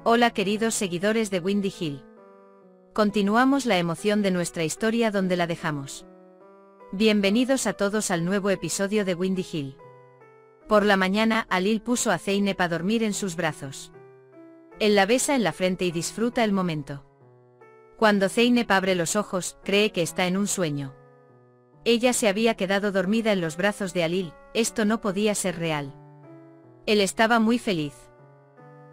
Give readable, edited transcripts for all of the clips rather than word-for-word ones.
Hola queridos seguidores de Windy Hill. Continuamos la emoción de nuestra historia donde la dejamos. Bienvenidos a todos al nuevo episodio de Windy Hill. Por la mañana, Alil puso a Zeynep a dormir en sus brazos. Él la besa en la frente y disfruta el momento. Cuando Zeynep abre los ojos, cree que está en un sueño. Ella se había quedado dormida en los brazos de Alil, esto no podía ser real. Él estaba muy feliz.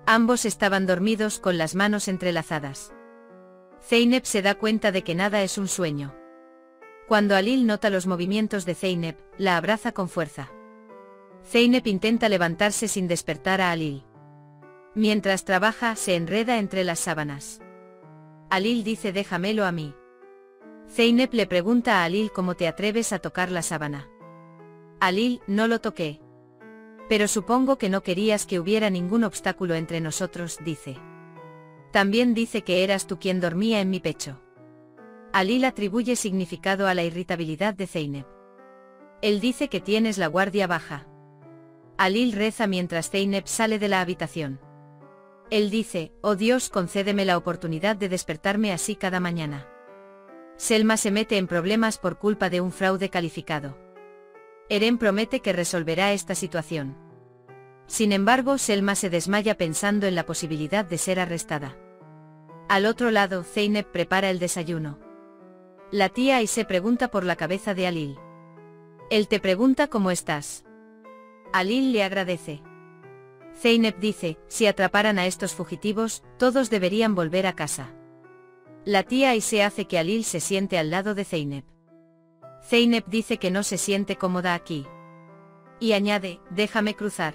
Ambos estaban dormidos con las manos entrelazadas. Zeynep se da cuenta de que nada es un sueño. Cuando Alil nota los movimientos de Zeynep, la abraza con fuerza. Zeynep intenta levantarse sin despertar a Alil. Mientras trabaja, se enreda entre las sábanas. Alil dice: déjamelo a mí. Zeynep le pregunta a Alil: ¿cómo te atreves a tocar la sábana? Alil: no lo toqué. Pero supongo que no querías que hubiera ningún obstáculo entre nosotros, dice. También dice que eras tú quien dormía en mi pecho. Alil atribuye significado a la irritabilidad de Zeynep. Él dice que tienes la guardia baja. Alil reza mientras Zeynep sale de la habitación. Él dice: oh Dios, concédeme la oportunidad de despertarme así cada mañana. Selma se mete en problemas por culpa de un fraude calificado. Eren promete que resolverá esta situación. Sin embargo, Selma se desmaya pensando en la posibilidad de ser arrestada. Al otro lado, Zeynep prepara el desayuno. La tía Aise pregunta por la cabeza de Alil. Él te pregunta cómo estás. Alil le agradece. Zeynep dice: si atraparan a estos fugitivos, todos deberían volver a casa. La tía Aise hace que Alil se siente al lado de Zeynep. Zeynep dice que no se siente cómoda aquí. Y añade: déjame cruzar.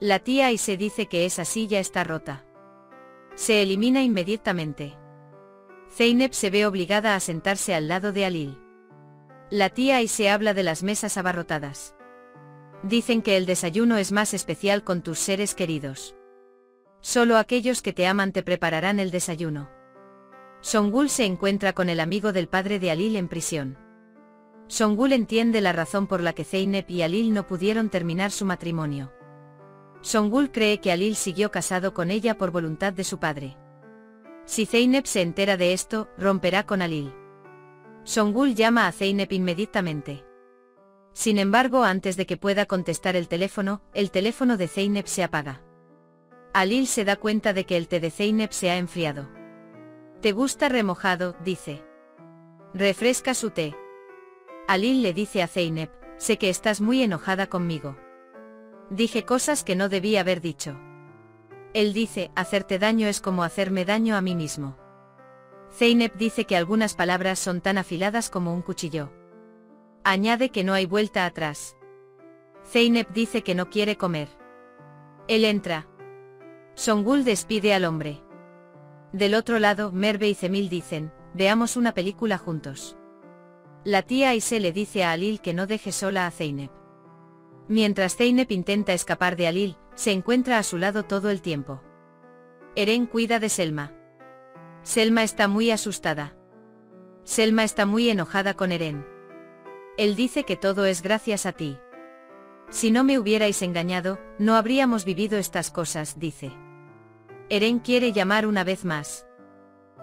La tía Aise dice que esa silla está rota. Se elimina inmediatamente. Zeynep se ve obligada a sentarse al lado de Alil. La tía Aise habla de las mesas abarrotadas. Dicen que el desayuno es más especial con tus seres queridos. Solo aquellos que te aman te prepararán el desayuno. Songul se encuentra con el amigo del padre de Alil en prisión. Songul entiende la razón por la que Zeynep y Alil no pudieron terminar su matrimonio. Songul cree que Alil siguió casado con ella por voluntad de su padre. Si Zeynep se entera de esto, romperá con Alil. Songul llama a Zeynep inmediatamente. Sin embargo, antes de que pueda contestar el teléfono de Zeynep se apaga. Alil se da cuenta de que el té de Zeynep se ha enfriado. ¿Te gusta remojado?, dice. Refresca su té. Alil le dice a Zeynep: sé que estás muy enojada conmigo. Dije cosas que no debí haber dicho. Él dice: hacerte daño es como hacerme daño a mí mismo. Zeynep dice que algunas palabras son tan afiladas como un cuchillo. Añade que no hay vuelta atrás. Zeynep dice que no quiere comer. Él entra. Songul despide al hombre. Del otro lado, Merve y Zemil dicen: veamos una película juntos. La tía Aise le dice a Alil que no deje sola a Zeynep. Mientras Zeynep intenta escapar de Alil, se encuentra a su lado todo el tiempo. Eren cuida de Selma. Selma está muy asustada. Selma está muy enojada con Eren. Él dice que todo es gracias a ti. Si no me hubierais engañado, no habríamos vivido estas cosas, dice. Eren quiere llamar una vez más.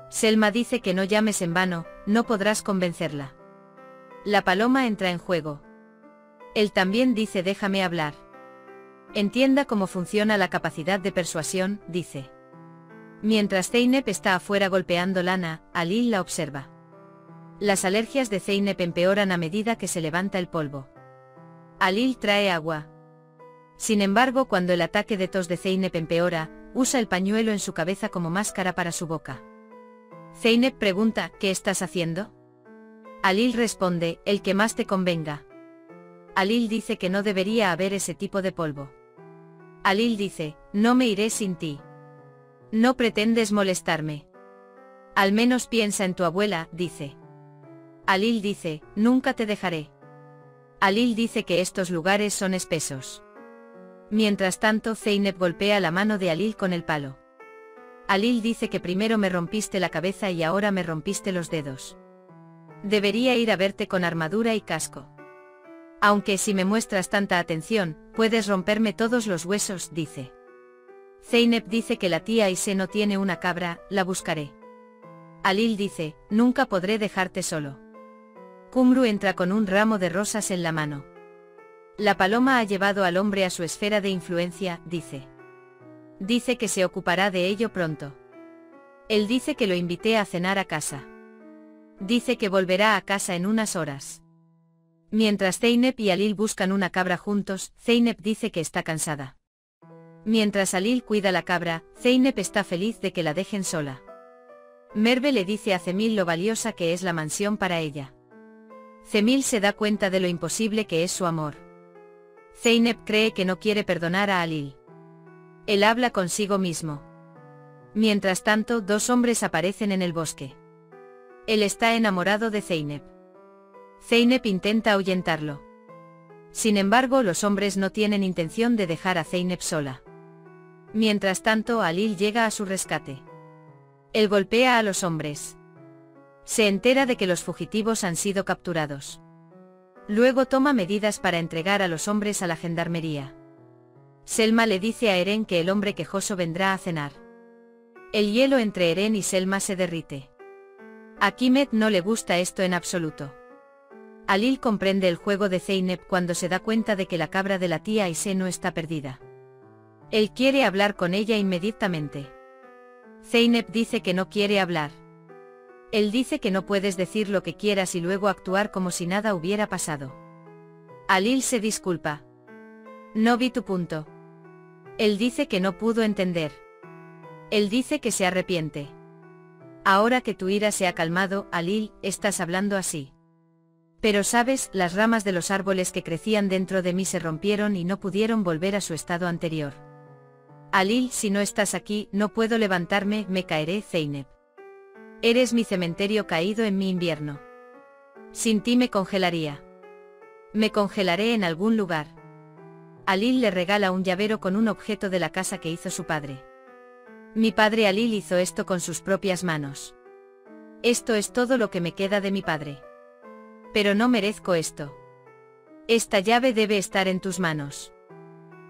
Selma dice que no llames en vano, no podrás convencerla. La paloma entra en juego. Él también dice: déjame hablar. Entienda cómo funciona la capacidad de persuasión, dice. Mientras Zeynep está afuera golpeando lana, Alil la observa. Las alergias de Zeynep empeoran a medida que se levanta el polvo. Alil trae agua. Sin embargo, cuando el ataque de tos de Zeynep empeora, usa el pañuelo en su cabeza como máscara para su boca. Zeynep pregunta: ¿qué estás haciendo? Alil responde: el que más te convenga. Alil dice que no debería haber ese tipo de polvo. Alil dice: no me iré sin ti. No pretendes molestarme. Al menos piensa en tu abuela, dice. Alil dice: nunca te dejaré. Alil dice que estos lugares son espesos. Mientras tanto, Zeynep golpea la mano de Alil con el palo. Alil dice que primero me rompiste la cabeza y ahora me rompiste los dedos. Debería ir a verte con armadura y casco. Aunque si me muestras tanta atención, puedes romperme todos los huesos, dice. Zeynep dice que la tía Aisha no tiene una cabra, la buscaré. Alil dice, nunca podré dejarte solo. Kumru entra con un ramo de rosas en la mano. La paloma ha llevado al hombre a su esfera de influencia, dice. Dice que se ocupará de ello pronto. Él dice que lo invité a cenar a casa. Dice que volverá a casa en unas horas. Mientras Zeynep y Alil buscan una cabra juntos, Zeynep dice que está cansada. Mientras Alil cuida la cabra, Zeynep está feliz de que la dejen sola. Merve le dice a Cemil lo valiosa que es la mansión para ella. Cemil se da cuenta de lo imposible que es su amor. Zeynep cree que no quiere perdonar a Alil. Él habla consigo mismo. Mientras tanto, dos hombres aparecen en el bosque. Él está enamorado de Zeynep. Zeynep intenta ahuyentarlo. Sin embargo, los hombres no tienen intención de dejar a Zeynep sola. Mientras tanto, Alil llega a su rescate. Él golpea a los hombres. Se entera de que los fugitivos han sido capturados. Luego toma medidas para entregar a los hombres a la gendarmería. Selma le dice a Eren que el hombre quejoso vendrá a cenar. El hielo entre Eren y Selma se derrite. A Kimet no le gusta esto en absoluto. Alil comprende el juego de Zeynep cuando se da cuenta de que la cabra de la tía Aisha no está perdida. Él quiere hablar con ella inmediatamente. Zeynep dice que no quiere hablar. Él dice que no puedes decir lo que quieras y luego actuar como si nada hubiera pasado. Alil se disculpa. No vi tu punto. Él dice que no pudo entender. Él dice que se arrepiente. Ahora que tu ira se ha calmado, Alil, estás hablando así. Pero sabes, las ramas de los árboles que crecían dentro de mí se rompieron y no pudieron volver a su estado anterior. Alil, si no estás aquí, no puedo levantarme, me caeré, Zeynep. Eres mi cementerio caído en mi invierno. Sin ti me congelaría. Me congelaré en algún lugar. Alil le regala un llavero con un objeto de la casa que hizo su padre. Mi padre Alil hizo esto con sus propias manos. Esto es todo lo que me queda de mi padre. Pero no merezco esto. Esta llave debe estar en tus manos.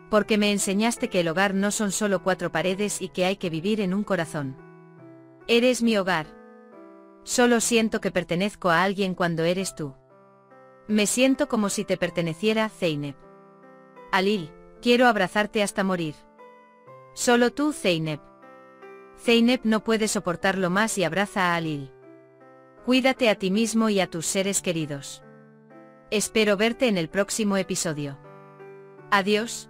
Porque me enseñaste que el hogar no son solo 4 paredes y que hay que vivir en un corazón. Eres mi hogar. Solo siento que pertenezco a alguien cuando eres tú. Me siento como si te perteneciera, Zeynep. Alil, quiero abrazarte hasta morir. Solo tú, Zeynep. Zeynep no puede soportarlo más y abraza a Alil. Cuídate a ti mismo y a tus seres queridos. Espero verte en el próximo episodio. Adiós.